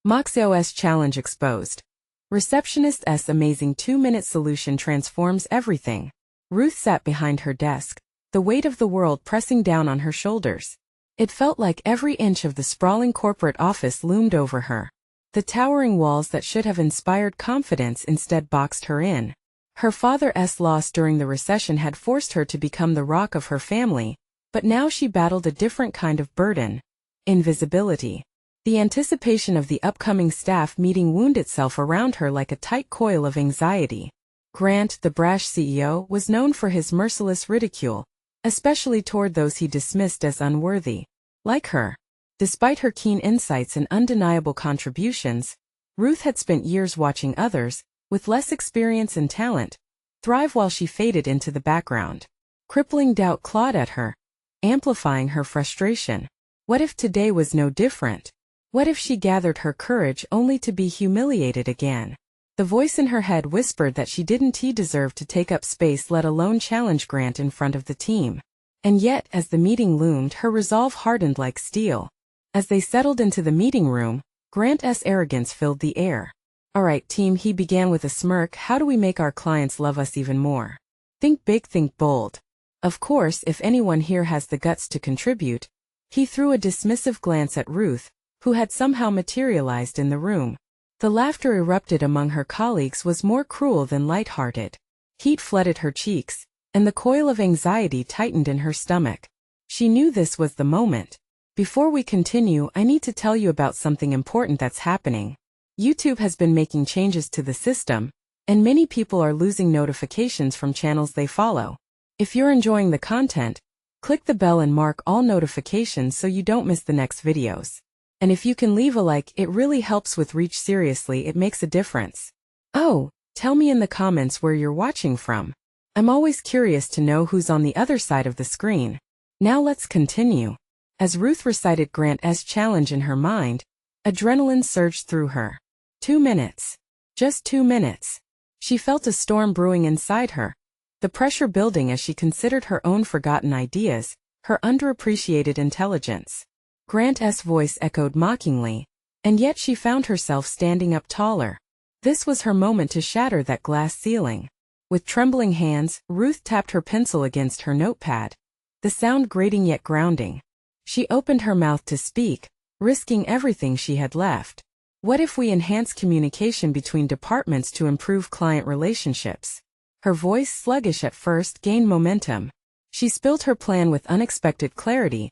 MoxOS Challenge Exposed. Receptionist's amazing 2-minute solution transforms everything. Ruth sat behind her desk, the weight of the world pressing down on her shoulders. It felt like every inch of the sprawling corporate office loomed over her. The towering walls that should have inspired confidence instead boxed her in. Her father's loss during the recession had forced her to become the rock of her family, but now she battled a different kind of burden: invisibility. The anticipation of the upcoming staff meeting wound itself around her like a tight coil of anxiety. Grant, the brash CEO, was known for his merciless ridicule, especially toward those he dismissed as unworthy. Like her. Despite her keen insights and undeniable contributions, Ruth had spent years watching others, with less experience and talent, thrive while she faded into the background. Crippling doubt clawed at her, amplifying her frustration. What if today was no different? What if she gathered her courage only to be humiliated again? The voice in her head whispered that she didn't deserve to take up space, let alone challenge Grant in front of the team. And yet, as the meeting loomed, her resolve hardened like steel. As they settled into the meeting room, Grant's arrogance filled the air. "All right, team," he began with a smirk, "how do we make our clients love us even more? Think big, think bold. Of course, if anyone here has the guts to contribute." He threw a dismissive glance at Ruth, who had somehow materialized in the room. The laughter erupted among her colleagues was more cruel than light-hearted. Heat flooded her cheeks, and the coil of anxiety tightened in her stomach. She knew this was the moment. "Before we continue, I need to tell you about something important that's happening. YouTube has been making changes to the system, and many people are losing notifications from channels they follow. If you're enjoying the content, click the bell and mark all notifications so you don't miss the next videos. And if you can leave a like, it really helps with reach. Seriously, it makes a difference. Oh, tell me in the comments where you're watching from. I'm always curious to know who's on the other side of the screen. Now let's continue." As Ruth recited Grant's challenge in her mind, adrenaline surged through her. 2 minutes. Just 2 minutes. She felt a storm brewing inside her, the pressure building as she considered her own forgotten ideas, her underappreciated intelligence. Grant's voice echoed mockingly, and yet she found herself standing up taller. This was her moment to shatter that glass ceiling. With trembling hands, Ruth tapped her pencil against her notepad, the sound grating yet grounding. She opened her mouth to speak, risking everything she had left. "What if we enhance communication between departments to improve client relationships?" Her voice, sluggish at first, gained momentum. She spilled her plan with unexpected clarity,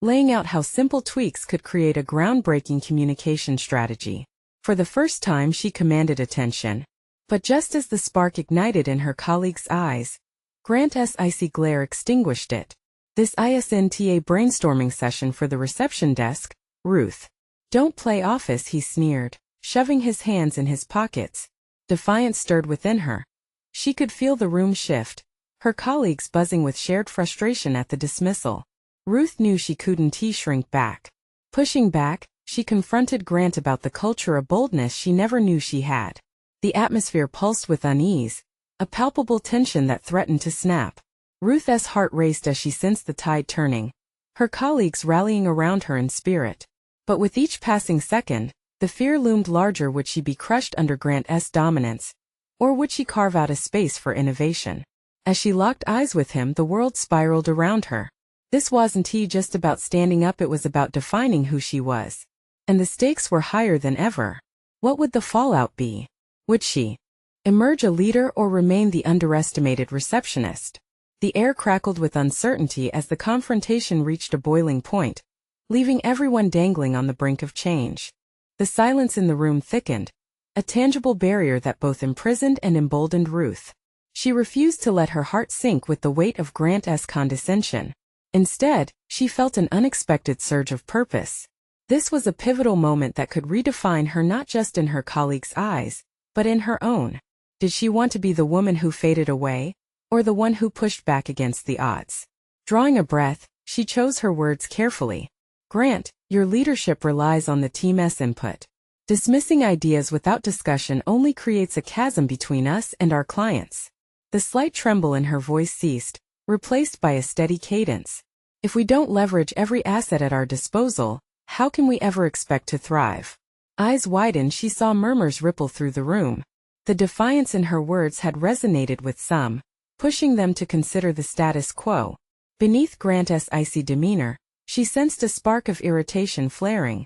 laying out how simple tweaks could create a groundbreaking communication strategy. For the first time, she commanded attention. But just as the spark ignited in her colleague's eyes, Grant's icy glare extinguished it. "This isn't a brainstorming session for the reception desk, Ruth. Don't play office," he sneered, shoving his hands in his pockets. Defiance stirred within her. She could feel the room shift, her colleagues buzzing with shared frustration at the dismissal. Ruth knew she couldn't shrink back. Pushing back, she confronted Grant about the culture of boldness she never knew she had. The atmosphere pulsed with unease, a palpable tension that threatened to snap. Ruth's heart raced as she sensed the tide turning, her colleagues rallying around her in spirit. But with each passing second, the fear loomed larger: would she be crushed under Grant's dominance, or would she carve out a space for innovation? As she locked eyes with him, the world spiraled around her. This wasn't just about standing up, it was about defining who she was. And the stakes were higher than ever. What would the fallout be? Would she emerge a leader or remain the underestimated receptionist? The air crackled with uncertainty as the confrontation reached a boiling point, leaving everyone dangling on the brink of change. The silence in the room thickened, a tangible barrier that both imprisoned and emboldened Ruth. She refused to let her heart sink with the weight of Grant's condescension. Instead, she felt an unexpected surge of purpose. This was a pivotal moment that could redefine her, not just in her colleagues' eyes, but in her own. Did she want to be the woman who faded away, or the one who pushed back against the odds? Drawing a breath, she chose her words carefully. "Grant, your leadership relies on the team's input. Dismissing ideas without discussion only creates a chasm between us and our clients." The slight tremble in her voice ceased, replaced by a steady cadence. "If we don't leverage every asset at our disposal, how can we ever expect to thrive?" Eyes widened, she saw murmurs ripple through the room. The defiance in her words had resonated with some, pushing them to consider the status quo. Beneath Grant's icy demeanor, she sensed a spark of irritation flaring.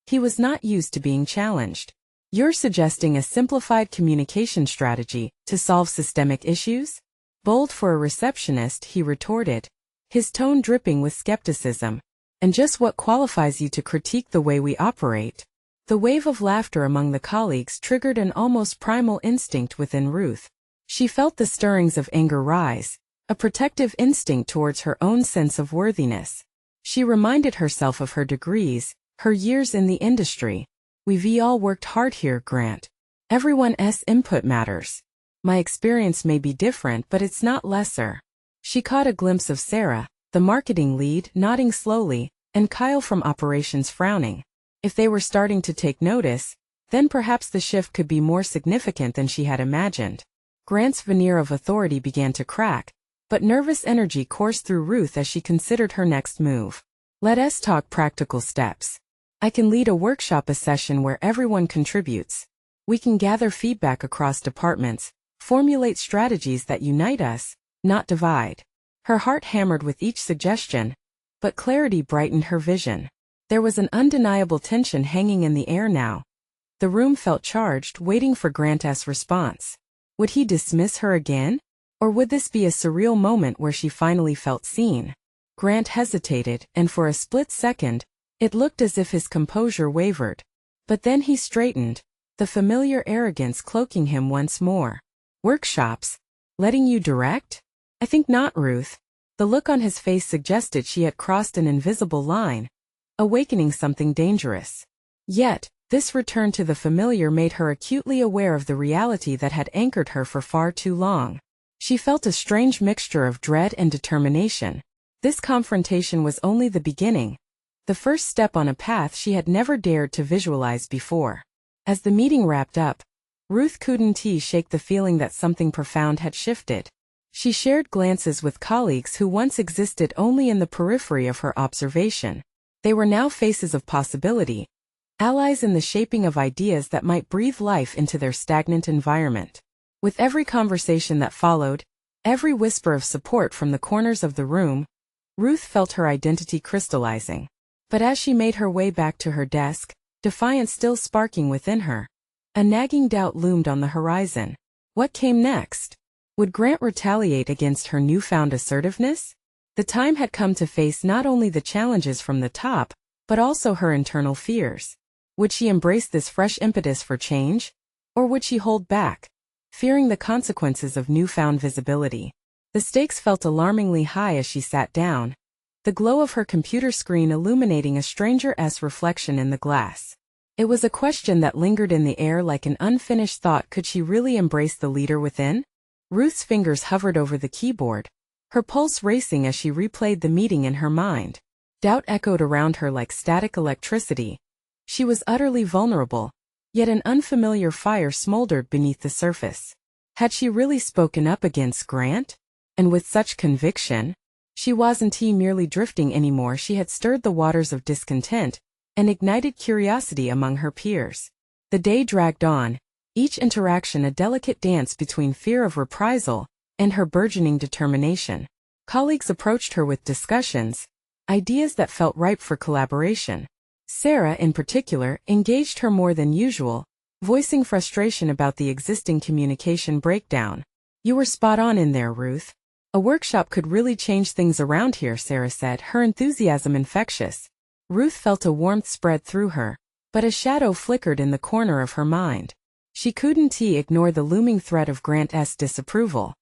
He was not used to being challenged. "You're suggesting a simplified communication strategy to solve systemic issues?" Bold for a receptionist, he retorted, his tone dripping with skepticism. "And just what qualifies you to critique the way we operate?" The wave of laughter among the colleagues triggered an almost primal instinct within Ruth. She felt the stirrings of anger rise, a protective instinct towards her own sense of worthiness. She reminded herself of her degrees, her years in the industry. "We've all worked hard here, Grant. Everyone's input matters. My experience may be different, but it's not lesser." She caught a glimpse of Sarah, the marketing lead, nodding slowly, and Kyle from operations frowning. If they were starting to take notice, then perhaps the shift could be more significant than she had imagined. Grant's veneer of authority began to crack, but nervous energy coursed through Ruth as she considered her next move. "Let's talk practical steps. I can lead a workshop, a session where everyone contributes. We can gather feedback across departments, formulate strategies that unite us, not divide." Her heart hammered with each suggestion, but clarity brightened her vision. There was an undeniable tension hanging in the air now. The room felt charged, waiting for Grant's response. Would he dismiss her again? Or would this be a surreal moment where she finally felt seen? Grant hesitated, and for a split second, it looked as if his composure wavered. But then he straightened, the familiar arrogance cloaking him once more. "Workshops? Letting you direct? I think not, Ruth." The look on his face suggested she had crossed an invisible line, awakening something dangerous. Yet, this return to the familiar made her acutely aware of the reality that had anchored her for far too long. She felt a strange mixture of dread and determination. This confrontation was only the beginning, the first step on a path she had never dared to visualize before. As the meeting wrapped up, Ruth couldn't shake the feeling that something profound had shifted. She shared glances with colleagues who once existed only in the periphery of her observation. They were now faces of possibility, allies in the shaping of ideas that might breathe life into their stagnant environment. With every conversation that followed, every whisper of support from the corners of the room, Ruth felt her identity crystallizing. But as she made her way back to her desk, defiance still sparking within her, a nagging doubt loomed on the horizon. What came next? Would Grant retaliate against her newfound assertiveness? The time had come to face not only the challenges from the top, but also her internal fears. Would she embrace this fresh impetus for change? Or would she hold back, fearing the consequences of newfound visibility? The stakes felt alarmingly high as she sat down, the glow of her computer screen illuminating a stranger's reflection in the glass. It was a question that lingered in the air like an unfinished thought. Could she really embrace the leader within? Ruth's fingers hovered over the keyboard, her pulse racing as she replayed the meeting in her mind. Doubt echoed around her like static electricity. She was utterly vulnerable, yet an unfamiliar fire smoldered beneath the surface. Had she really spoken up against Grant? And with such conviction? She wasn't merely drifting anymore. She had stirred the waters of discontent and ignited curiosity among her peers. The day dragged on, each interaction a delicate dance between fear of reprisal and her burgeoning determination. Colleagues approached her with discussions, ideas that felt ripe for collaboration. Sarah, in particular, engaged her more than usual, voicing frustration about the existing communication breakdown. "You were spot on in there, Ruth. A workshop could really change things around here," Sarah said, her enthusiasm infectious. Ruth felt a warmth spread through her, but a shadow flickered in the corner of her mind. She couldn't ignore the looming threat of Grant's disapproval.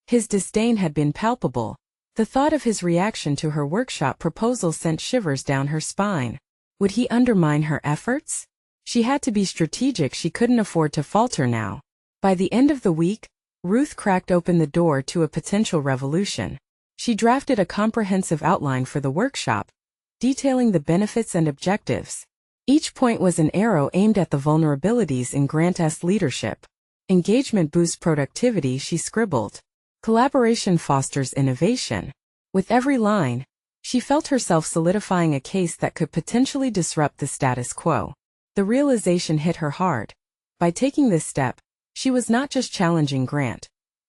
His disdain had been palpable. The thought of his reaction to her workshop proposal sent shivers down her spine. Would he undermine her efforts? She had to be strategic. She couldn't afford to falter now. By the end of the week, Ruth cracked open the door to a potential revolution. She drafted a comprehensive outline for the workshop, detailing the benefits and objectives. Each point was an arrow aimed at the vulnerabilities in Grant's leadership. "Engagement boosts productivity," she scribbled. "Collaboration fosters innovation." With every line, she felt herself solidifying a case that could potentially disrupt the status quo. The realization hit her hard. By taking this step, she was not just challenging Grant.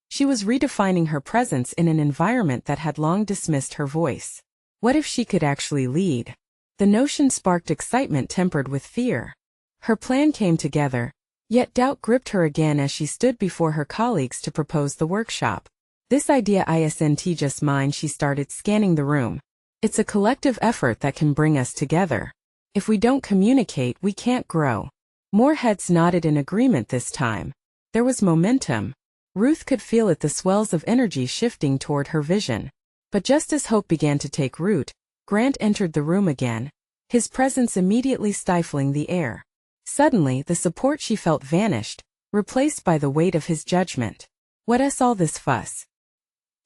She was redefining her presence in an environment that had long dismissed her voice. What if she could actually lead? The notion sparked excitement tempered with fear. Her plan came together, yet doubt gripped her again as she stood before her colleagues to propose the workshop. This idea isn't just mine. She started scanning the room. It's a collective effort that can bring us together. If we don't communicate, we can't grow. More heads nodded in agreement this time. There was momentum. Ruth could feel it, the swells of energy shifting toward her vision. But just as hope began to take root, Grant entered the room again, his presence immediately stifling the air. Suddenly, the support she felt vanished, replaced by the weight of his judgment. "What's all this fuss?"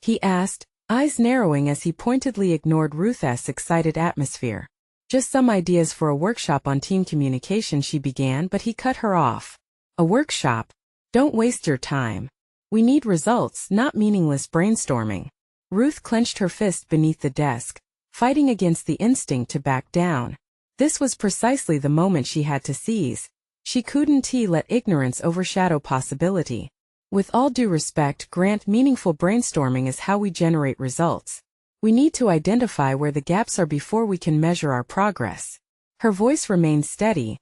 he asked, eyes narrowing as he pointedly ignored Ruth's excited atmosphere. "Just some ideas for a workshop on team communication," she began, but he cut her off. "A workshop? Don't waste your time. We need results, not meaningless brainstorming." Ruth clenched her fist beneath the desk, fighting against the instinct to back down. This was precisely the moment she had to seize. She couldn't let ignorance overshadow possibility. "With all due respect, Grant, meaningful brainstorming is how we generate results. We need to identify where the gaps are before we can measure our progress." Her voice remained steady,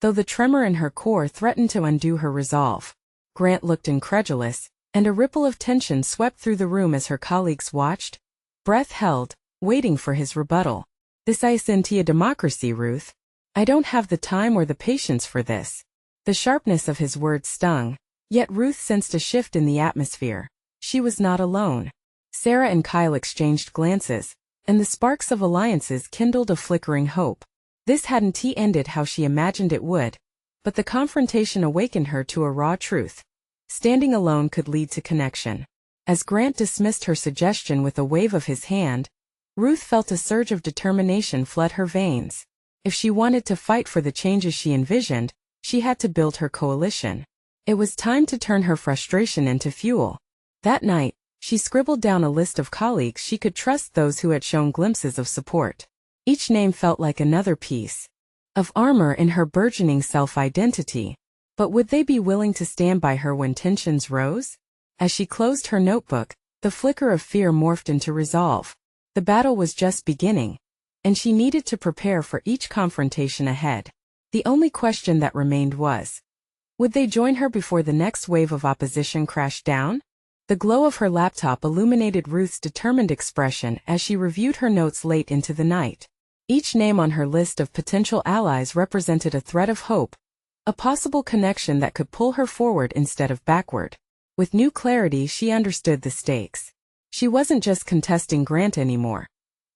though the tremor in her core threatened to undo her resolve. Grant looked incredulous, and a ripple of tension swept through the room as her colleagues watched, breath held, waiting for his rebuttal. "This isn't a democracy, Ruth. I don't have the time or the patience for this." The sharpness of his words stung, yet Ruth sensed a shift in the atmosphere. She was not alone. Sarah and Kyle exchanged glances, and the sparks of alliances kindled a flickering hope. This hadn't ended how she imagined it would, but the confrontation awakened her to a raw truth. Standing alone could lead to connection. As Grant dismissed her suggestion with a wave of his hand, Ruth felt a surge of determination flood her veins. If she wanted to fight for the changes she envisioned, she had to build her coalition. It was time to turn her frustration into fuel. That night, she scribbled down a list of colleagues she could trust, those who had shown glimpses of support. Each name felt like another piece of armor in her burgeoning self-identity. But would they be willing to stand by her when tensions rose? As she closed her notebook, the flicker of fear morphed into resolve. The battle was just beginning, and she needed to prepare for each confrontation ahead. The only question that remained was, would they join her before the next wave of opposition crashed down? The glow of her laptop illuminated Ruth's determined expression as she reviewed her notes late into the night. Each name on her list of potential allies represented a thread of hope, a possible connection that could pull her forward instead of backward. With new clarity, she understood the stakes. She wasn't just contesting Grant anymore.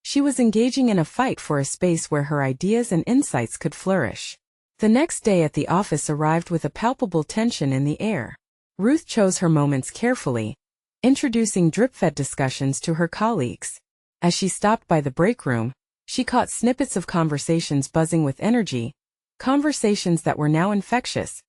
She was engaging in a fight for a space where her ideas and insights could flourish. The next day at the office arrived with a palpable tension in the air. Ruth chose her moments carefully, introducing drip-fed discussions to her colleagues. As she stopped by the break room, she caught snippets of conversations buzzing with energy, conversations that were now infectious,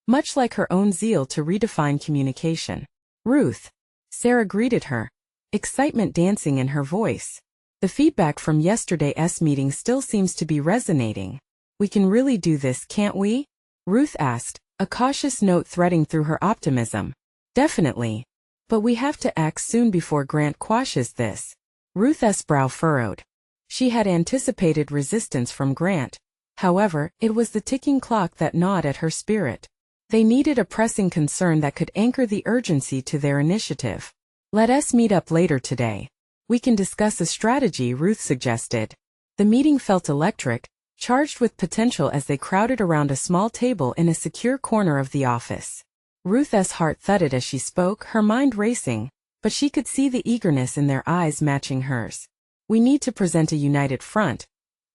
much like her own zeal to redefine communication. "Ruth," Sarah greeted her, excitement dancing in her voice. "The feedback from yesterday's meeting still seems to be resonating. We can really do this, can't we?" Ruth asked, a cautious note threading through her optimism. "Definitely. But we have to act soon before Grant quashes this." Ruth's brow furrowed. She had anticipated resistance from Grant. However, it was the ticking clock that gnawed at her spirit. They needed a pressing concern that could anchor the urgency to their initiative. "Let us meet up later today. We can discuss a strategy," Ruth suggested. The meeting felt electric, charged with potential as they crowded around a small table in a secure corner of the office. Ruth's heart thudded as she spoke, her mind racing, but she could see the eagerness in their eyes matching hers. "We need to present a united front.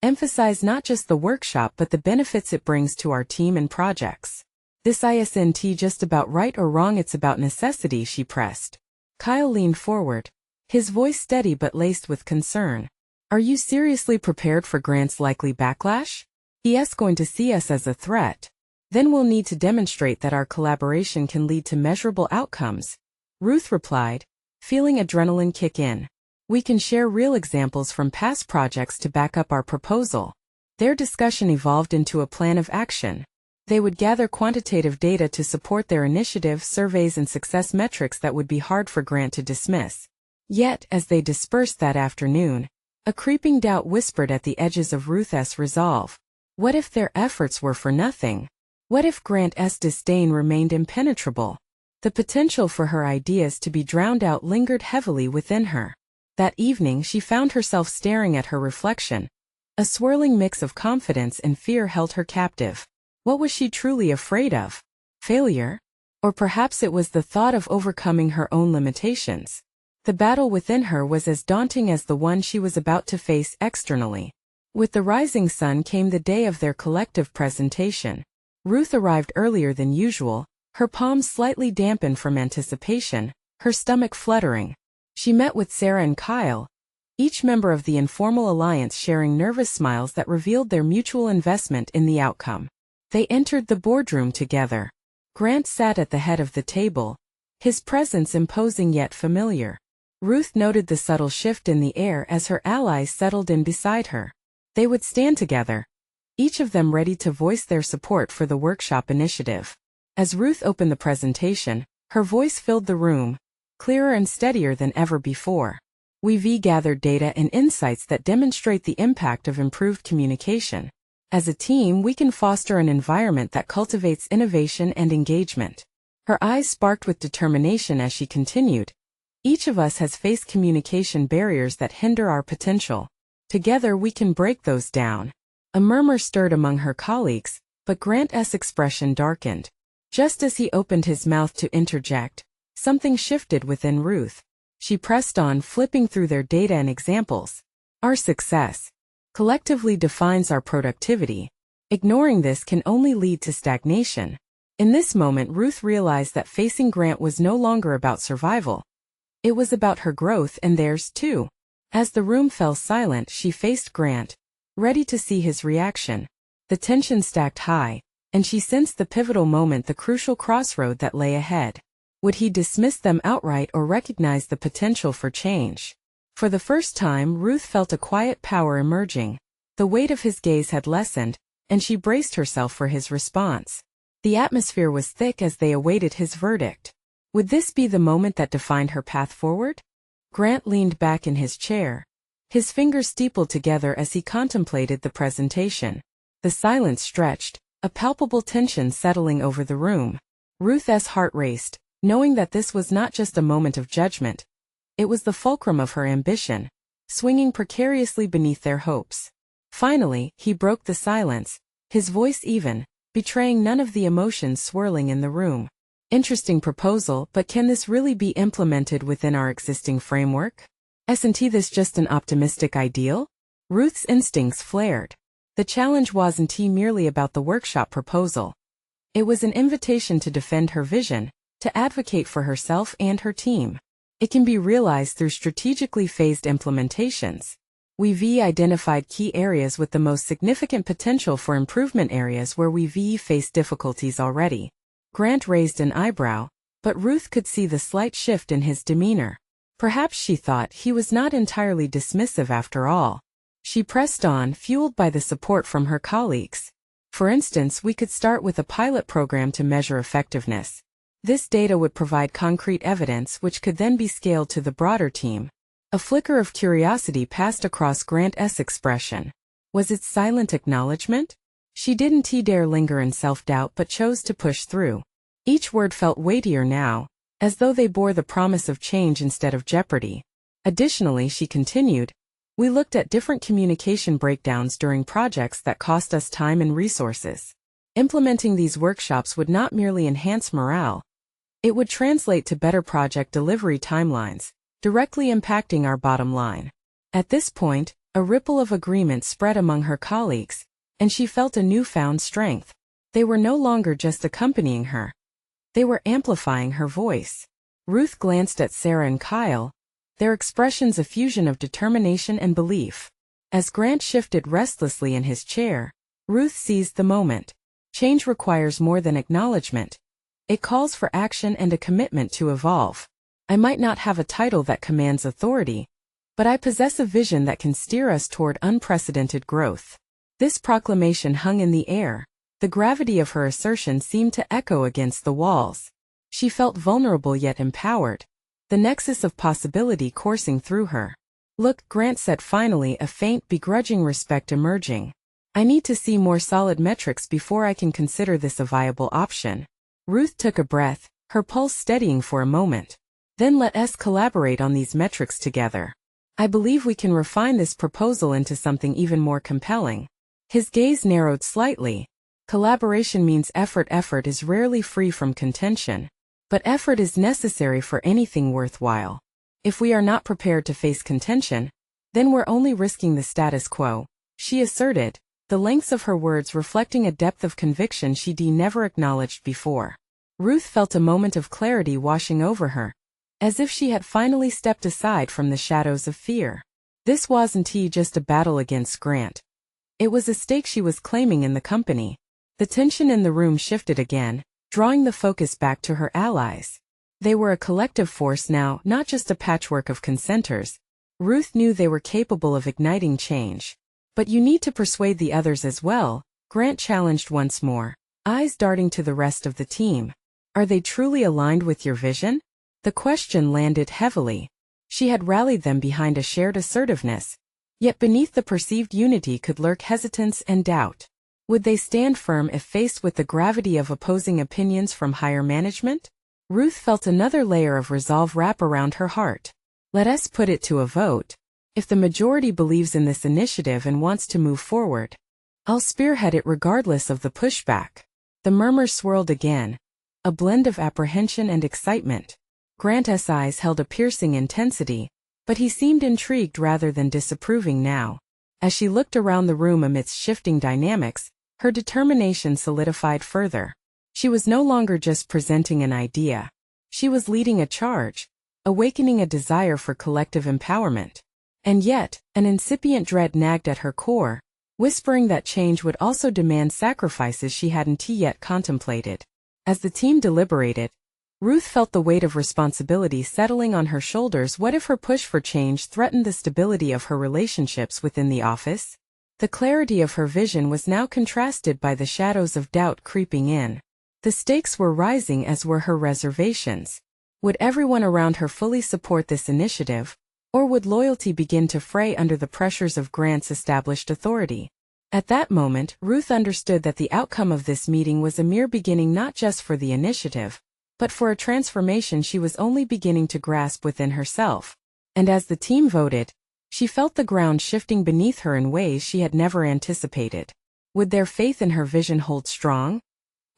Emphasize not just the workshop but the benefits it brings to our team and projects. This isn't just about right or wrong, it's about necessity," she pressed. Kyle leaned forward, his voice steady but laced with concern. "Are you seriously prepared for Grant's likely backlash? He's going to see us as a threat. Then we'll need to demonstrate that our collaboration can lead to measurable outcomes." Ruth replied, feeling adrenaline kick in. "We can share real examples from past projects to back up our proposal." Their discussion evolved into a plan of action. They would gather quantitative data to support their initiative, surveys and success metrics that would be hard for Grant to dismiss. Yet, as they dispersed that afternoon, a creeping doubt whispered at the edges of Ruth's resolve. What if their efforts were for nothing? What if Grant's disdain remained impenetrable? The potential for her ideas to be drowned out lingered heavily within her. That evening she found herself staring at her reflection. A swirling mix of confidence and fear held her captive. What was she truly afraid of? Failure? Or perhaps it was the thought of overcoming her own limitations. The battle within her was as daunting as the one she was about to face externally. With the rising sun came the day of their collective presentation. Ruth arrived earlier than usual, her palms slightly dampened from anticipation, her stomach fluttering. She met with Sarah and Kyle, each member of the informal alliance sharing nervous smiles that revealed their mutual investment in the outcome. They entered the boardroom together. Grant sat at the head of the table, his presence imposing yet familiar. Ruth noted the subtle shift in the air as her allies settled in beside her. They would stand together, each of them ready to voice their support for the workshop initiative. As Ruth opened the presentation, her voice filled the room, clearer and steadier than ever before. We've gathered data and insights that demonstrate the impact of improved communication. As a team, we can foster an environment that cultivates innovation and engagement. Her eyes sparked with determination as she continued. Each of us has faced communication barriers that hinder our potential. Together we can break those down. A murmur stirred among her colleagues, but Grant's expression darkened. Just as he opened his mouth to interject, something shifted within Ruth. She pressed on, flipping through their data and examples. Our success collectively defines our productivity. Ignoring this can only lead to stagnation. In this moment, Ruth realized that facing Grant was no longer about survival. It was about her growth and theirs too. As the room fell silent, she faced Grant, ready to see his reaction. The tension stacked high, and she sensed the pivotal moment, the crucial crossroad that lay ahead. Would he dismiss them outright or recognize the potential for change? For the first time, Ruth felt a quiet power emerging. The weight of his gaze had lessened, and she braced herself for his response. The atmosphere was thick as they awaited his verdict. Would this be the moment that defined her path forward? Grant leaned back in his chair, his fingers steepled together as he contemplated the presentation. The silence stretched, a palpable tension settling over the room. Ruth's heart raced, knowing that this was not just a moment of judgment. It was the fulcrum of her ambition, swinging precariously beneath their hopes. Finally, he broke the silence, his voice even, betraying none of the emotions swirling in the room. Interesting proposal, but can this really be implemented within our existing framework? Isn't this just an optimistic ideal? Ruth's instincts flared. The challenge wasn't merely about the workshop proposal. It was an invitation to defend her vision, to advocate for herself and her team. It can be realized through strategically phased implementations. We've identified key areas with the most significant potential for improvement, areas where we've faced difficulties already. Grant raised an eyebrow, but Ruth could see the slight shift in his demeanor. Perhaps she thought he was not entirely dismissive after all. She pressed on, fueled by the support from her colleagues. For instance, we could start with a pilot program to measure effectiveness. This data would provide concrete evidence which could then be scaled to the broader team. A flicker of curiosity passed across Grant's expression. Was it silent acknowledgement? She didn't dare linger in self-doubt but chose to push through. Each word felt weightier now, as though they bore the promise of change instead of jeopardy. Additionally, she continued, we looked at different communication breakdowns during projects that cost us time and resources. Implementing these workshops would not merely enhance morale. It would translate to better project delivery timelines, directly impacting our bottom line. At this point, a ripple of agreement spread among her colleagues, and she felt a newfound strength. They were no longer just accompanying her. They were amplifying her voice. Ruth glanced at Sarah and Kyle, their expressions a fusion of determination and belief. As Grant shifted restlessly in his chair, Ruth seized the moment. Change requires more than acknowledgement. It calls for action and a commitment to evolve. I might not have a title that commands authority, but I possess a vision that can steer us toward unprecedented growth. This proclamation hung in the air. The gravity of her assertion seemed to echo against the walls. She felt vulnerable yet empowered, the nexus of possibility coursing through her. "Look," Grant said finally, a faint, begrudging respect emerging. "I need to see more solid metrics before I can consider this a viable option." Ruth took a breath, her pulse steadying for a moment. "Then let us collaborate on these metrics together. I believe we can refine this proposal into something even more compelling." His gaze narrowed slightly. Collaboration means effort. Effort is rarely free from contention. But effort is necessary for anything worthwhile. If we are not prepared to face contention, then we're only risking the status quo, she asserted, the lengths of her words reflecting a depth of conviction she'd never acknowledged before. Ruth felt a moment of clarity washing over her, as if she had finally stepped aside from the shadows of fear. This wasn't just a battle against Grant. It was a stake she was claiming in the company. The tension in the room shifted again, drawing the focus back to her allies. They were a collective force now, not just a patchwork of consenters. Ruth knew they were capable of igniting change. "But you need to persuade the others as well," Grant challenged once more, eyes darting to the rest of the team. "Are they truly aligned with your vision?" The question landed heavily. She had rallied them behind a shared assertiveness, yet beneath the perceived unity could lurk hesitance and doubt. Would they stand firm if faced with the gravity of opposing opinions from higher management? Ruth felt another layer of resolve wrap around her heart. "Let us put it to a vote. If the majority believes in this initiative and wants to move forward, I'll spearhead it regardless of the pushback." The murmurs swirled again, a blend of apprehension and excitement. Grant's eyes held a piercing intensity, but he seemed intrigued rather than disapproving now. As she looked around the room amidst shifting dynamics, her determination solidified further. She was no longer just presenting an idea. She was leading a charge, awakening a desire for collective empowerment. And yet, an incipient dread nagged at her core, whispering that change would also demand sacrifices she hadn't yet contemplated. As the team deliberated, Ruth felt the weight of responsibility settling on her shoulders. What if her push for change threatened the stability of her relationships within the office? The clarity of her vision was now contrasted by the shadows of doubt creeping in. The stakes were rising, as were her reservations. Would everyone around her fully support this initiative, or would loyalty begin to fray under the pressures of Grant's established authority? At that moment, Ruth understood that the outcome of this meeting was a mere beginning, not just for the initiative, but for a transformation she was only beginning to grasp within herself. And as the team voted, she felt the ground shifting beneath her in ways she had never anticipated. Would their faith in her vision hold strong?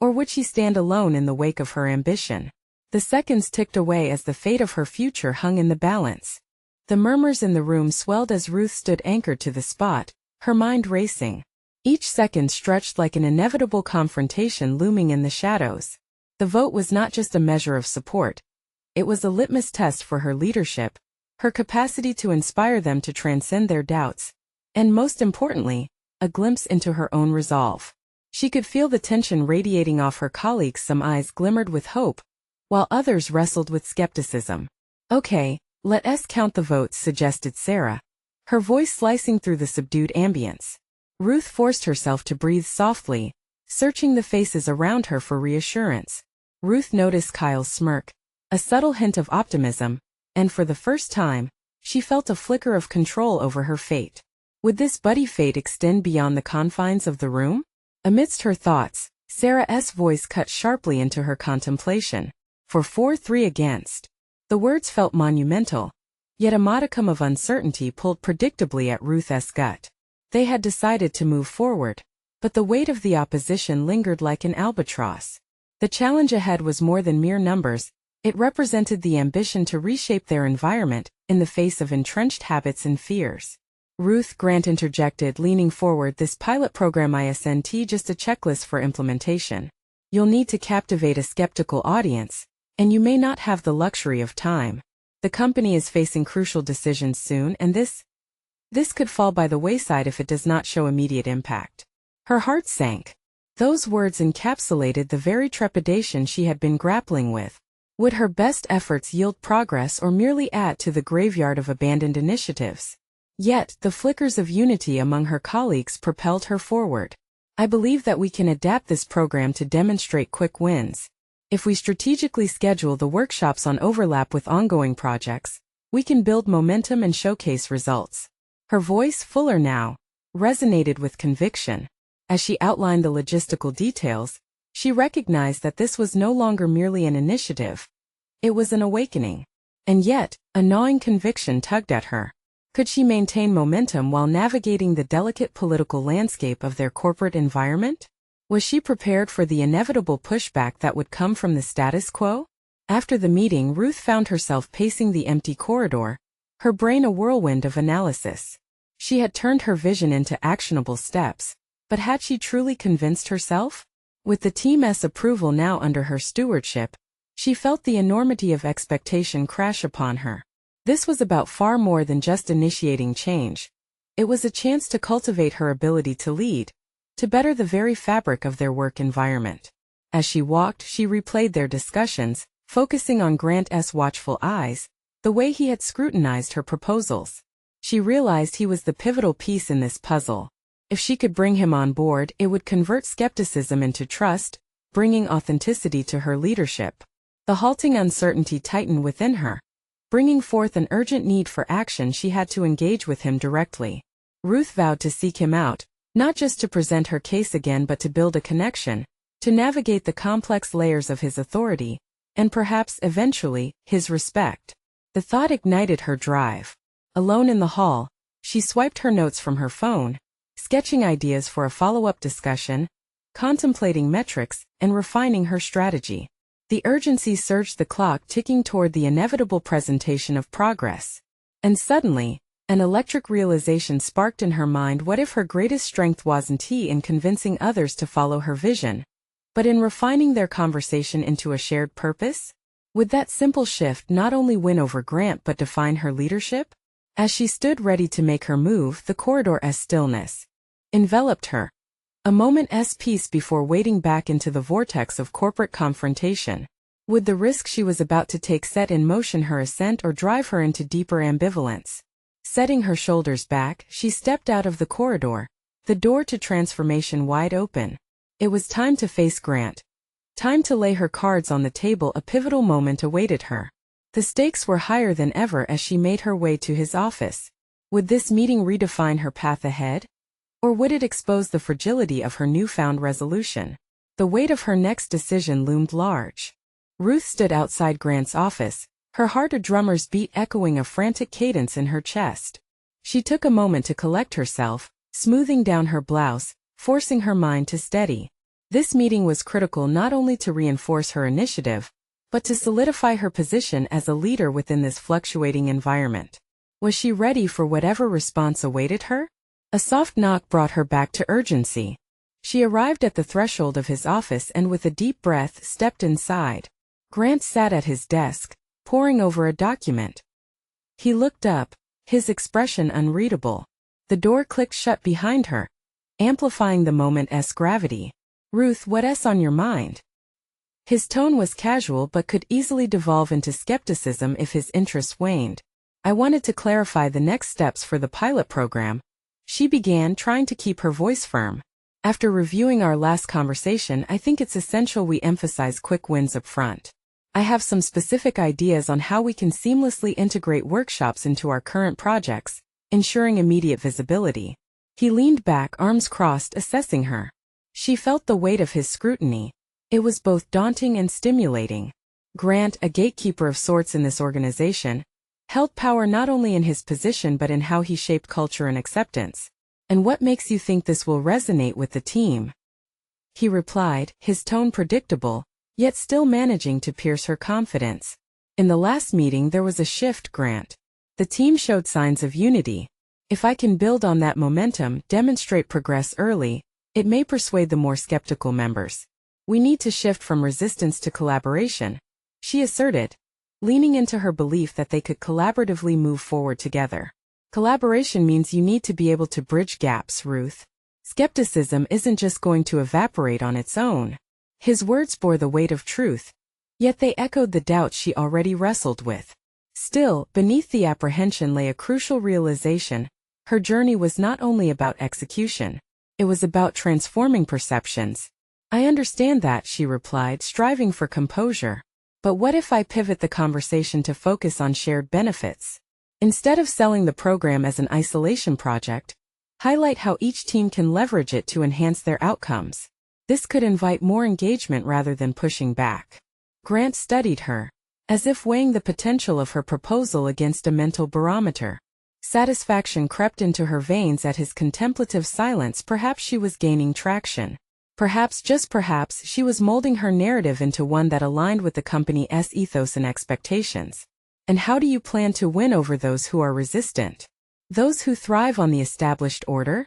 Or would she stand alone in the wake of her ambition? The seconds ticked away as the fate of her future hung in the balance. The murmurs in the room swelled as Ruth stood anchored to the spot, her mind racing. Each second stretched like an inevitable confrontation looming in the shadows. The vote was not just a measure of support. It was a litmus test for her leadership, her capacity to inspire them to transcend their doubts, and most importantly, a glimpse into her own resolve. She could feel the tension radiating off her colleagues. Some eyes glimmered with hope, while others wrestled with skepticism. "Okay, let us count the votes," suggested Sarah, her voice slicing through the subdued ambience. Ruth forced herself to breathe softly, searching the faces around her for reassurance. Ruth noticed Kyle's smirk, a subtle hint of optimism, and for the first time, she felt a flicker of control over her fate. Would this buddy fate extend beyond the confines of the room? Amidst her thoughts, Sarah's voice cut sharply into her contemplation. "For 4-3 against." The words felt monumental, yet a modicum of uncertainty pulled predictably at Ruth's gut. They had decided to move forward, but the weight of the opposition lingered like an albatross. The challenge ahead was more than mere numbers. It represented the ambition to reshape their environment in the face of entrenched habits and fears. "Ruth," Grant interjected, leaning forward, "this pilot program isn't just a checklist for implementation. You'll need to captivate a skeptical audience, and you may not have the luxury of time. The company is facing crucial decisions soon, and this could fall by the wayside if it does not show immediate impact." Her heart sank. Those words encapsulated the very trepidation she had been grappling with. Would her best efforts yield progress or merely add to the graveyard of abandoned initiatives? Yet, the flickers of unity among her colleagues propelled her forward. I believe that we can adapt this program to demonstrate quick wins. If we strategically schedule the workshops on overlap with ongoing projects, we can build momentum and showcase results. Her voice, fuller now, resonated with conviction. As she outlined the logistical details, she recognized that this was no longer merely an initiative. It was an awakening. And yet, a gnawing conviction tugged at her. Could she maintain momentum while navigating the delicate political landscape of their corporate environment? Was she prepared for the inevitable pushback that would come from the status quo? After the meeting, Ruth found herself pacing the empty corridor, her brain a whirlwind of analysis. She had turned her vision into actionable steps, but had she truly convinced herself? With the team's approval now under her stewardship, she felt the enormity of expectation crash upon her. This was about far more than just initiating change. It was a chance to cultivate her ability to lead, to better the very fabric of their work environment. As she walked, she replayed their discussions, focusing on Grant's watchful eyes, the way he had scrutinized her proposals. She realized he was the pivotal piece in this puzzle. If she could bring him on board, it would convert skepticism into trust, bringing authenticity to her leadership. The halting uncertainty tightened within her, bringing forth an urgent need for action. She had to engage with him directly. Ruth vowed to seek him out, not just to present her case again but to build a connection, to navigate the complex layers of his authority, and perhaps, eventually, his respect. The thought ignited her drive. Alone in the hall, she swiped her notes from her phone, sketching ideas for a follow-up discussion, contemplating metrics, and refining her strategy. The urgency surged, the clock ticking toward the inevitable presentation of progress. And suddenly, an electric realization sparked in her mind. What if her greatest strength wasn't in convincing others to follow her vision, but in refining their conversation into a shared purpose? Would that simple shift not only win over Grant but define her leadership? As she stood ready to make her move, the corridor's stillness enveloped her. A moment's peace before wading back into the vortex of corporate confrontation. Would the risk she was about to take set in motion her ascent or drive her into deeper ambivalence? Setting her shoulders back, she stepped out of the corridor, the door to transformation wide open. It was time to face Grant. Time to lay her cards on the table. A pivotal moment awaited her. The stakes were higher than ever as she made her way to his office. Would this meeting redefine her path ahead? Or would it expose the fragility of her newfound resolution? The weight of her next decision loomed large. Ruth stood outside Grant's office, her heart a drummer's beat echoing a frantic cadence in her chest. She took a moment to collect herself, smoothing down her blouse, forcing her mind to steady. This meeting was critical not only to reinforce her initiative, but to solidify her position as a leader within this fluctuating environment. Was she ready for whatever response awaited her? A soft knock brought her back to urgency. She arrived at the threshold of his office and with a deep breath stepped inside. Grant sat at his desk, poring over a document. He looked up, his expression unreadable. The door clicked shut behind her, amplifying the moment's gravity. "Ruth, what's on your mind?" His tone was casual but could easily devolve into skepticism if his interest waned. "I wanted to clarify the next steps for the pilot program," she began, trying to keep her voice firm. "After reviewing our last conversation, I think it's essential we emphasize quick wins up front. I have some specific ideas on how we can seamlessly integrate workshops into our current projects, ensuring immediate visibility." He leaned back, arms crossed, assessing her. She felt the weight of his scrutiny. It was both daunting and stimulating. Grant, a gatekeeper of sorts in this organization, held power not only in his position but in how he shaped culture and acceptance. "And what makes you think this will resonate with the team?" he replied, his tone predictable, yet still managing to pierce her confidence. "In the last meeting there was a shift, Grant. The team showed signs of unity. If I can build on that momentum, demonstrate progress early, it may persuade the more skeptical members. We need to shift from resistance to collaboration," she asserted, leaning into her belief that they could collaboratively move forward together. "Collaboration means you need to be able to bridge gaps, Ruth. Skepticism isn't just going to evaporate on its own." His words bore the weight of truth, yet they echoed the doubts she already wrestled with. Still, beneath the apprehension lay a crucial realization: Her journey was not only about execution. It was about transforming perceptions. I understand that, she replied, striving for composure. But what if I pivot the conversation to focus on shared benefits? Instead of selling the program as an isolation project, highlight how each team can leverage it to enhance their outcomes. This could invite more engagement rather than pushing back. Grant studied her, as if weighing the potential of her proposal against a mental barometer. Satisfaction crept into her veins at his contemplative silence. Perhaps she was gaining traction. Perhaps, just perhaps, she was molding her narrative into one that aligned with the company's ethos and expectations. And how do you plan to win over those who are resistant? Those who thrive on the established order?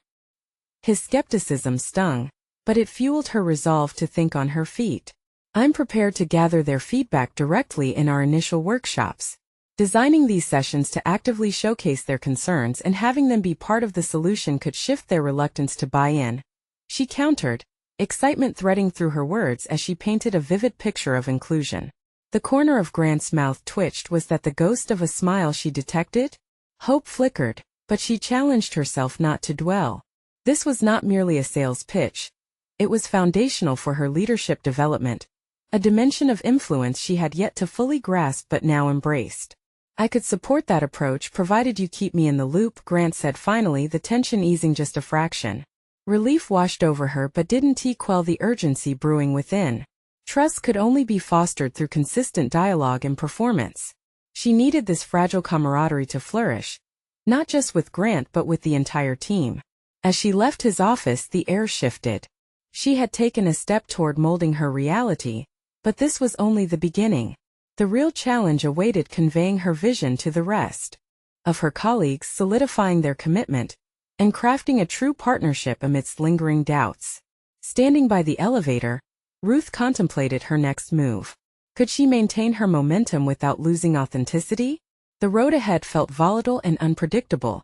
His skepticism stung, but it fueled her resolve to think on her feet. I'm prepared to gather their feedback directly in our initial workshops. Designing these sessions to actively showcase their concerns and having them be part of the solution could shift their reluctance to buy in. She countered, excitement threading through her words as she painted a vivid picture of inclusion. The corner of Grant's mouth twitched. Was that the ghost of a smile she detected? Hope flickered, but she challenged herself not to dwell. This was not merely a sales pitch. It was foundational for her leadership development, a dimension of influence she had yet to fully grasp but now embraced. I could support that approach provided you keep me in the loop, Grant said finally, the tension easing just a fraction. Relief washed over her, but didn't quell the urgency brewing within. Trust could only be fostered through consistent dialogue and performance. She needed this fragile camaraderie to flourish, not just with Grant but with the entire team. As she left his office, the air shifted. She had taken a step toward molding her reality, but this was only the beginning. The real challenge awaited, conveying her vision to the rest of her colleagues, solidifying their commitment, and crafting a true partnership amidst lingering doubts. Standing by the elevator, Ruth contemplated her next move. Could she maintain her momentum without losing authenticity? The road ahead felt volatile and unpredictable,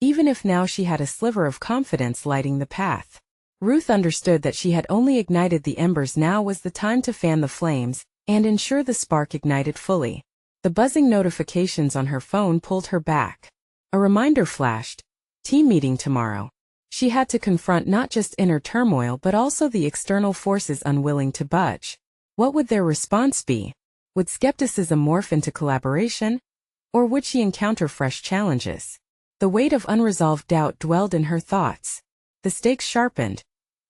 even if now she had a sliver of confidence lighting the path. Ruth understood that she had only ignited the embers. Now was the time to fan the flames and ensure the spark ignited fully. The buzzing notifications on her phone pulled her back. A reminder flashed. Team meeting tomorrow. She had to confront not just inner turmoil but also the external forces unwilling to budge. What would their response be? Would skepticism morph into collaboration? Or would she encounter fresh challenges? The weight of unresolved doubt dwelled in her thoughts. The stakes sharpened.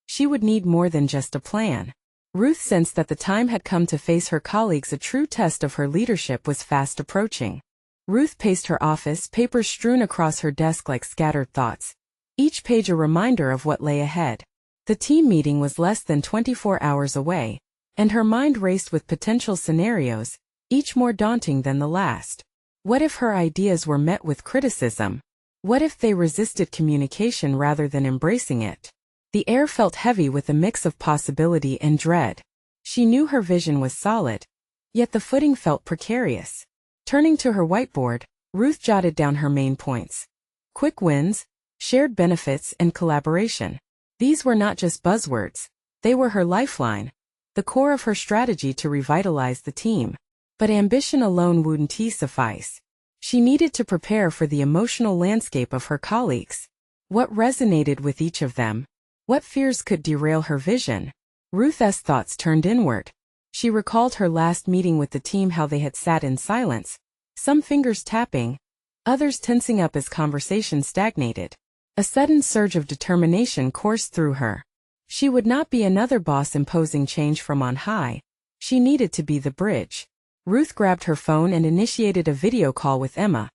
She would need more than just a plan. Ruth sensed that the time had come to face her colleagues. A true test of her leadership was fast approaching. Ruth paced her office, papers strewn across her desk like scattered thoughts, each page a reminder of what lay ahead. The team meeting was less than 24 hours away, and her mind raced with potential scenarios, each more daunting than the last. What if her ideas were met with criticism? What if they resisted communication rather than embracing it? The air felt heavy with a mix of possibility and dread. She knew her vision was solid, yet the footing felt precarious. Turning to her whiteboard, Ruth jotted down her main points. Quick wins, shared benefits, and collaboration. These were not just buzzwords. They were her lifeline, the core of her strategy to revitalize the team. But ambition alone wouldn't suffice. She needed to prepare for the emotional landscape of her colleagues. What resonated with each of them? What fears could derail her vision? Ruth's thoughts turned inward. She recalled her last meeting with the team, how they had sat in silence, some fingers tapping, others tensing up as conversation stagnated. A sudden surge of determination coursed through her. She would not be another boss imposing change from on high. She needed to be the bridge. Ruth grabbed her phone and initiated a video call with Emma,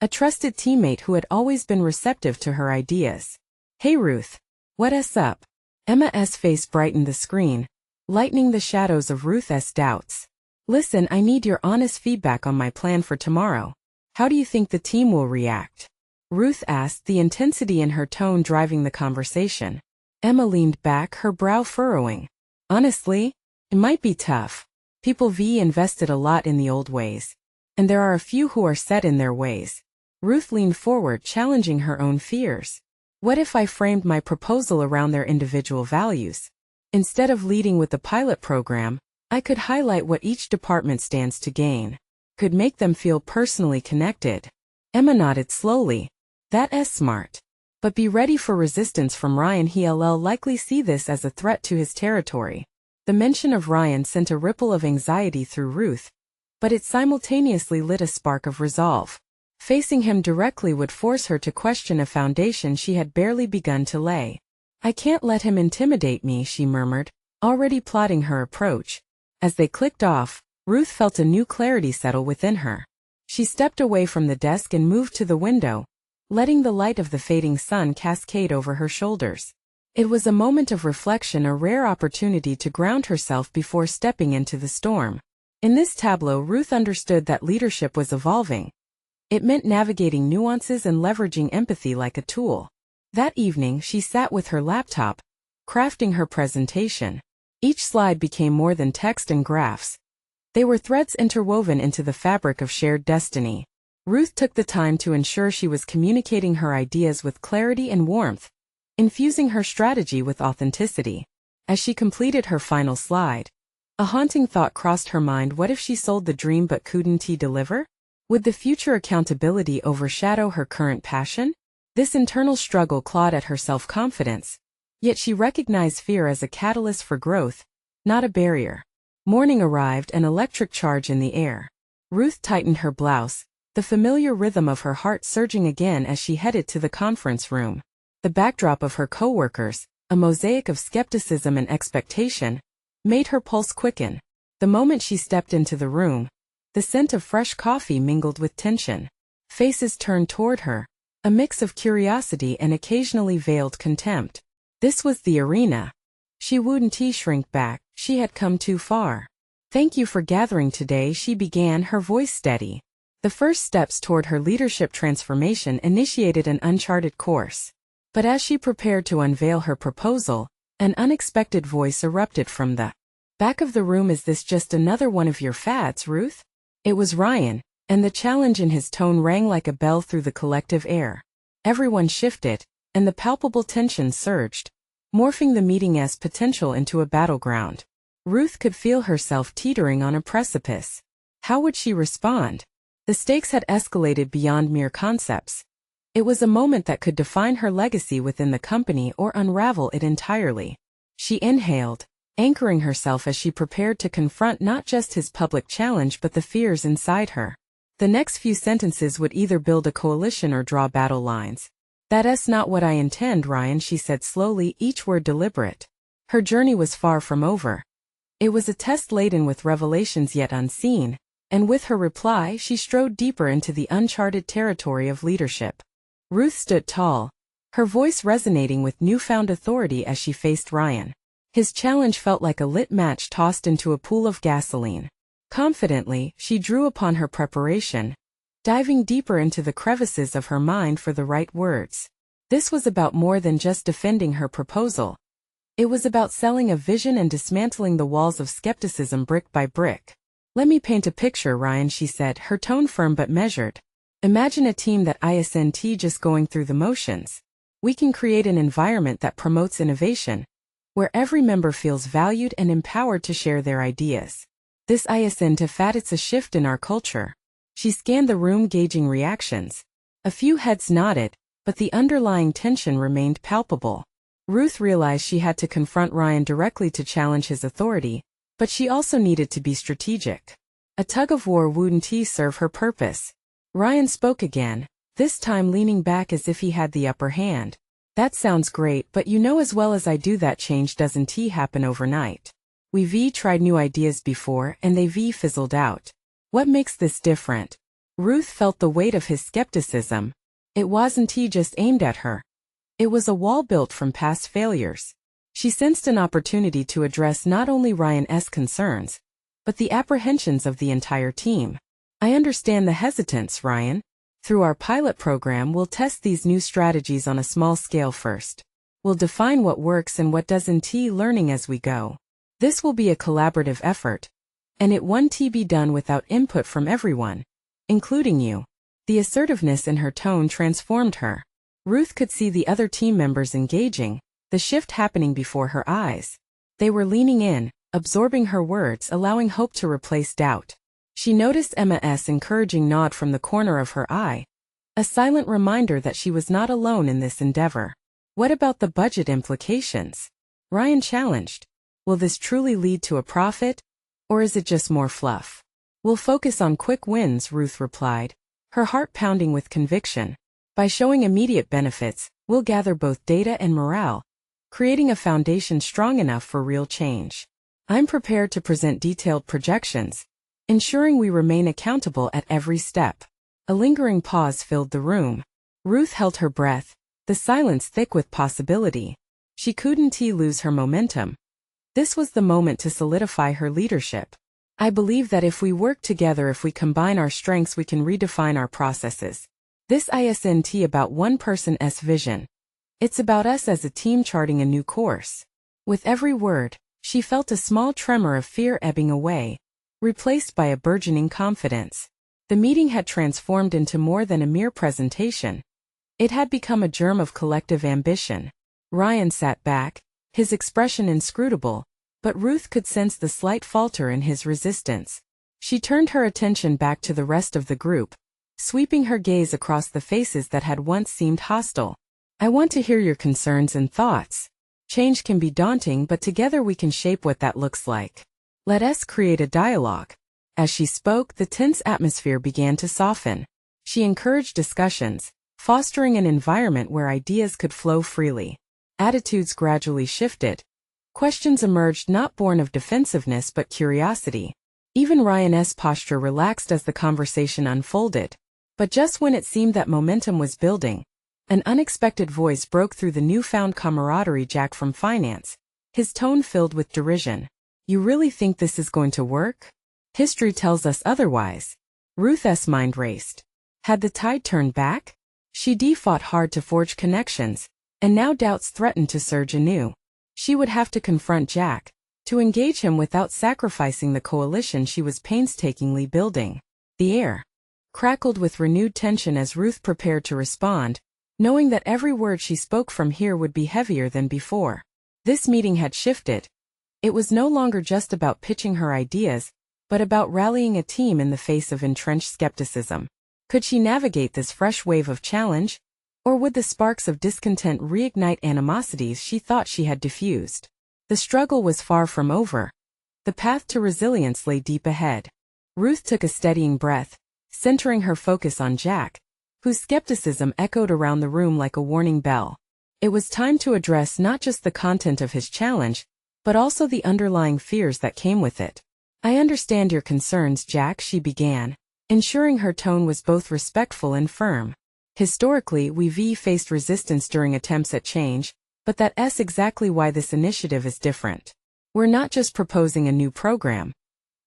a trusted teammate who had always been receptive to her ideas. Hey Ruth, what's up? Emma's face brightened the screen, lightening the shadows of Ruth's doubts. Listen, I need your honest feedback on my plan for tomorrow. How do you think the team will react? Ruth asked, the intensity in her tone driving the conversation. Emma leaned back, her brow furrowing. Honestly, it might be tough. People invested a lot in the old ways, and there are a few who are set in their ways. Ruth leaned forward, challenging her own fears. What if I framed my proposal around their individual values? Instead of leading with the pilot program, I could highlight what each department stands to gain. Could make them feel personally connected. Emma nodded slowly. That's smart. But be ready for resistance from Ryan. He'll likely see this as a threat to his territory. The mention of Ryan sent a ripple of anxiety through Ruth, but it simultaneously lit a spark of resolve. Facing him directly would force her to question a foundation she had barely begun to lay. I can't let him intimidate me, she murmured, already plotting her approach. As they clicked off, Ruth felt a new clarity settle within her. She stepped away from the desk and moved to the window, letting the light of the fading sun cascade over her shoulders. It was a moment of reflection, a rare opportunity to ground herself before stepping into the storm. In this tableau, Ruth understood that leadership was evolving. It meant navigating nuances and leveraging empathy like a tool. That evening, she sat with her laptop, crafting her presentation. Each slide became more than text and graphs. They were threads interwoven into the fabric of shared destiny. Ruth took the time to ensure she was communicating her ideas with clarity and warmth, infusing her strategy with authenticity. As she completed her final slide, a haunting thought crossed her mind. What if she sold the dream but couldn't deliver? Would the future accountability overshadow her current passion? This internal struggle clawed at her self-confidence, yet she recognized fear as a catalyst for growth, not a barrier. Morning arrived, an electric charge in the air. Ruth tightened her blouse, the familiar rhythm of her heart surging again as she headed to the conference room. The backdrop of her coworkers, a mosaic of skepticism and expectation, made her pulse quicken. The moment she stepped into the room, the scent of fresh coffee mingled with tension. Faces turned toward her, a mix of curiosity and occasionally veiled contempt. This was the arena. She wouldn't shrink back, she had come too far. Thank you for gathering today, she began, her voice steady. The first steps toward her leadership transformation initiated an uncharted course. But as she prepared to unveil her proposal, an unexpected voice erupted from the back of the room. Is this just another one of your fads, Ruth? It was Ryan, and the challenge in his tone rang like a bell through the collective air. Everyone shifted, and the palpable tension surged, morphing the meeting's potential into a battleground. Ruth could feel herself teetering on a precipice. How would she respond? The stakes had escalated beyond mere concepts. It was a moment that could define her legacy within the company or unravel it entirely. She inhaled, anchoring herself as she prepared to confront not just his public challenge but the fears inside her. The next few sentences would either build a coalition or draw battle lines. That's not what I intend, Ryan, she said slowly, each word deliberate. Her journey was far from over. It was a test laden with revelations yet unseen, and with her reply she strode deeper into the uncharted territory of leadership. Ruth stood tall, her voice resonating with newfound authority as she faced Ryan. His challenge felt like a lit match tossed into a pool of gasoline. Confidently, she drew upon her preparation, diving deeper into the crevices of her mind for the right words. This was about more than just defending her proposal. It was about selling a vision and dismantling the walls of skepticism brick by brick. Let me paint a picture, Ryan, she said, her tone firm but measured. Imagine a team that isn't just going through the motions. We can create an environment that promotes innovation, where every member feels valued and empowered to share their ideas. This isn't a fad, it's a shift in our culture. She scanned the room, gauging reactions. A few heads nodded, but the underlying tension remained palpable. Ruth realized she had to confront Ryan directly to challenge his authority, but she also needed to be strategic. A tug-of-war wouldn't serve her purpose. Ryan spoke again, this time leaning back as if he had the upper hand. That sounds great, but you know as well as I do that change doesn't happen overnight. We've tried new ideas before and they've fizzled out. What makes this different? Ruth felt the weight of his skepticism. It wasn't just aimed at her. It was a wall built from past failures. She sensed an opportunity to address not only Ryan's concerns, but the apprehensions of the entire team. I understand the hesitance, Ryan. Through our pilot program, we'll test these new strategies on a small scale first. We'll define what works and what doesn't, learning as we go. This will be a collaborative effort, and it won't be done without input from everyone, including you. The assertiveness in her tone transformed her. Ruth could see the other team members engaging, the shift happening before her eyes. They were leaning in, absorbing her words, allowing hope to replace doubt. She noticed Emma's encouraging nod from the corner of her eye, A silent reminder that she was not alone in this endeavor. What about the budget implications? Ryan challenged. Will this truly lead to a profit? Or is it just more fluff? We'll focus on quick wins, Ruth replied, her heart pounding with conviction. By showing immediate benefits, we'll gather both data and morale, creating a foundation strong enough for real change. I'm prepared to present detailed projections, ensuring we remain accountable at every step. A lingering pause filled the room. Ruth held her breath, the silence thick with possibility. She couldn't lose her momentum. This was the moment to solidify her leadership. I believe that if we work together, if we combine our strengths, we can redefine our processes. This isn't about one person's vision. It's about us as a team charting a new course. With every word, she felt a small tremor of fear ebbing away, replaced by a burgeoning confidence. The meeting had transformed into more than a mere presentation. It had become a germ of collective ambition. Ryan sat back, his expression inscrutable, but Ruth could sense the slight falter in his resistance. She turned her attention back to the rest of the group, sweeping her gaze across the faces that had once seemed hostile. I want to hear your concerns and thoughts. Change can be daunting, but together we can shape what that looks like. Let us create a dialogue. As she spoke, the tense atmosphere began to soften. She encouraged discussions, fostering an environment where ideas could flow freely. Attitudes gradually shifted. Questions emerged not born of defensiveness but curiosity. Even Ryan's posture relaxed as the conversation unfolded. But just when it seemed that momentum was building, an unexpected voice broke through the newfound camaraderie. Jack from finance, his tone filled with derision. You really think this is going to work? History tells us otherwise. Ruth's mind raced. Had the tide turned back? She'd fought hard to forge connections, and now doubts threatened to surge anew. She would have to confront Jack, to engage him without sacrificing the coalition she was painstakingly building. The air crackled with renewed tension as Ruth prepared to respond, knowing that every word she spoke from here would be heavier than before. This meeting had shifted. It was no longer just about pitching her ideas, but about rallying a team in the face of entrenched skepticism. Could she navigate this fresh wave of challenge? Or would the sparks of discontent reignite animosities she thought she had diffused? The struggle was far from over. The path to resilience lay deep ahead. Ruth took a steadying breath, centering her focus on Jack, whose skepticism echoed around the room like a warning bell. It was time to address not just the content of his challenge, but also the underlying fears that came with it. I understand your concerns, Jack, she began, ensuring her tone was both respectful and firm. Historically, we've faced resistance during attempts at change, but that's exactly why this initiative is different. We're not just proposing a new program.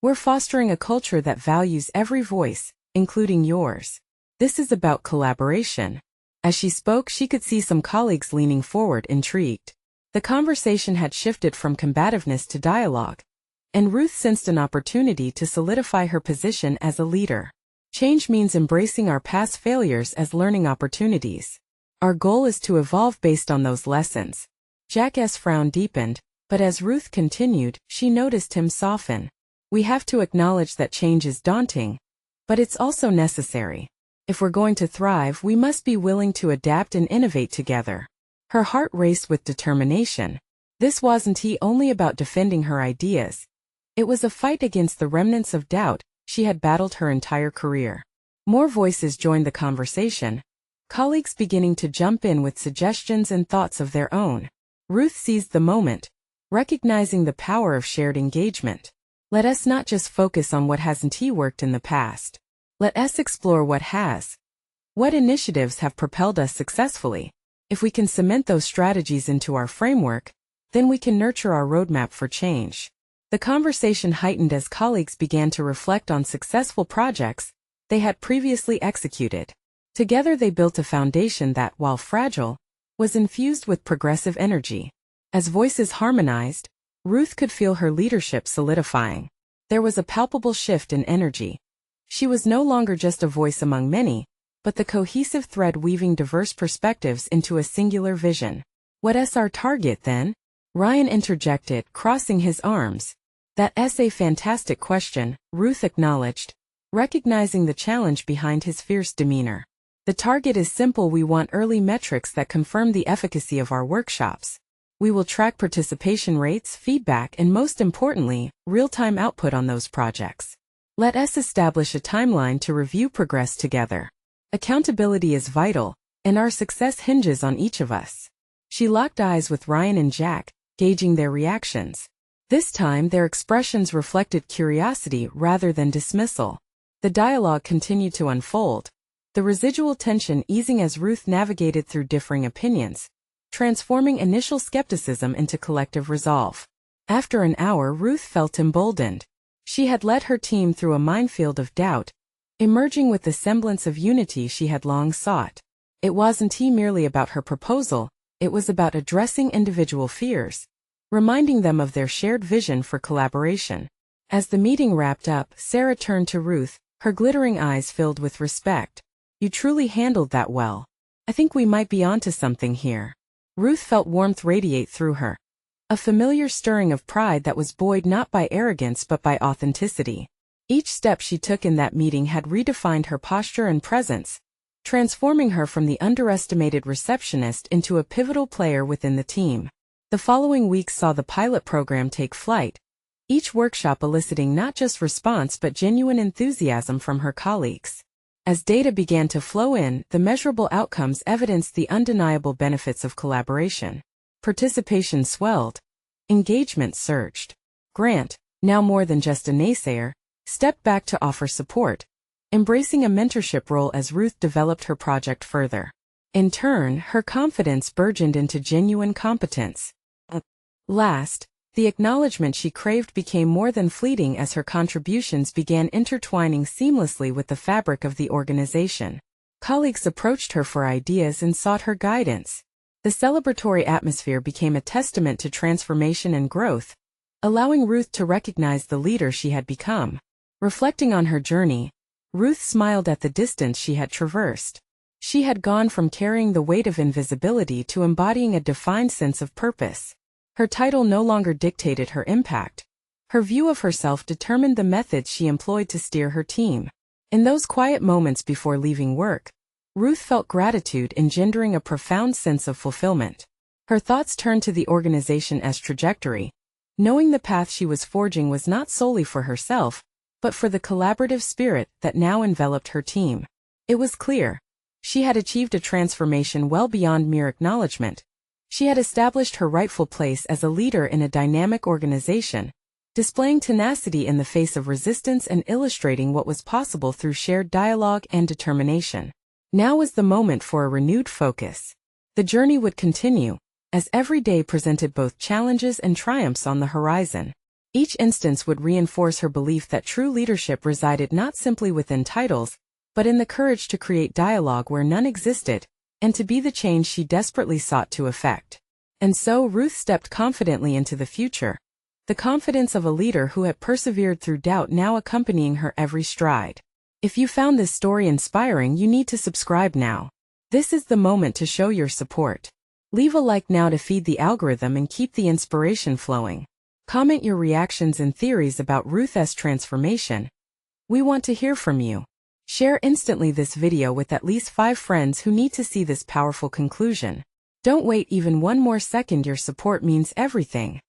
We're fostering a culture that values every voice, including yours. This is about collaboration. As she spoke, she could see some colleagues leaning forward, intrigued. The conversation had shifted from combativeness to dialogue, and Ruth sensed an opportunity to solidify her position as a leader. Change means embracing our past failures as learning opportunities. Our goal is to evolve based on those lessons. Jack's frown deepened, but as Ruth continued, she noticed him soften. We have to acknowledge that change is daunting, but it's also necessary. If we're going to thrive, we must be willing to adapt and innovate together. Her heart raced with determination. This wasn't only about defending her ideas. It was a fight against the remnants of doubt she had battled her entire career. More voices joined the conversation, colleagues beginning to jump in with suggestions and thoughts of their own. Ruth seized the moment, recognizing the power of shared engagement. Let us not just focus on what hasn't worked in the past. Let us explore what has. What initiatives have propelled us successfully? If we can cement those strategies into our framework, then we can nurture our roadmap for change. The conversation heightened as colleagues began to reflect on successful projects they had previously executed. Together they built a foundation that, while fragile, was infused with progressive energy. As voices harmonized, Ruth could feel her leadership solidifying. There was a palpable shift in energy. She was no longer just a voice among many, but the cohesive thread weaving diverse perspectives into a singular vision. What's our target then? Ryan interjected, crossing his arms. That's a fantastic question, Ruth acknowledged, recognizing the challenge behind his fierce demeanor. The target is simple: we want early metrics that confirm the efficacy of our workshops. We will track participation rates, feedback, and most importantly, real-time output on those projects. Let us establish a timeline to review progress together. Accountability is vital, and our success hinges on each of us. She locked eyes with Ryan and Jack, gauging their reactions. This time, their expressions reflected curiosity rather than dismissal. The dialogue continued to unfold, the residual tension easing as Ruth navigated through differing opinions, transforming initial skepticism into collective resolve. After an hour, Ruth felt emboldened. She had led her team through a minefield of doubt, emerging with the semblance of unity she had long sought. It wasn't merely about her proposal, it was about addressing individual fears, reminding them of their shared vision for collaboration. As the meeting wrapped up, Sarah turned to Ruth, her glittering eyes filled with respect. "You truly handled that well. I think we might be onto something here." Ruth felt warmth radiate through her, a familiar stirring of pride that was buoyed not by arrogance but by authenticity. Each step she took in that meeting had redefined her posture and presence, transforming her from the underestimated receptionist into a pivotal player within the team. The following weeks saw the pilot program take flight, each workshop eliciting not just response but genuine enthusiasm from her colleagues. As data began to flow in, the measurable outcomes evidenced the undeniable benefits of collaboration. Participation swelled. Engagement surged. Grant, now more than just a naysayer, stepped back to offer support, embracing a mentorship role as Ruth developed her project further. In turn, her confidence burgeoned into genuine competence. At last, the acknowledgement she craved became more than fleeting as her contributions began intertwining seamlessly with the fabric of the organization. Colleagues approached her for ideas and sought her guidance. The celebratory atmosphere became a testament to transformation and growth, allowing Ruth to recognize the leader she had become. Reflecting on her journey, Ruth smiled at the distance she had traversed. She had gone from carrying the weight of invisibility to embodying a defined sense of purpose. Her title no longer dictated her impact. Her view of herself determined the methods she employed to steer her team. In those quiet moments before leaving work, Ruth felt gratitude engendering a profound sense of fulfillment. Her thoughts turned to the organization as trajectory, knowing the path she was forging was not solely for herself, but for the collaborative spirit that now enveloped her team. It was clear. She had achieved a transformation well beyond mere acknowledgement. She had established her rightful place as a leader in a dynamic organization, displaying tenacity in the face of resistance and illustrating what was possible through shared dialogue and determination. Now was the moment for a renewed focus. The journey would continue, as every day presented both challenges and triumphs on the horizon. Each instance would reinforce her belief that true leadership resided not simply within titles, but in the courage to create dialogue where none existed, and to be the change she desperately sought to effect. And so Ruth stepped confidently into the future, the confidence of a leader who had persevered through doubt now accompanying her every stride. If you found this story inspiring, you need to subscribe now. This is the moment to show your support. Leave a like now to feed the algorithm and keep the inspiration flowing. Comment your reactions and theories about Ruth's transformation. We want to hear from you. Share instantly this video with at least 5 friends who need to see this powerful conclusion. Don't wait even one more second. Your support means everything.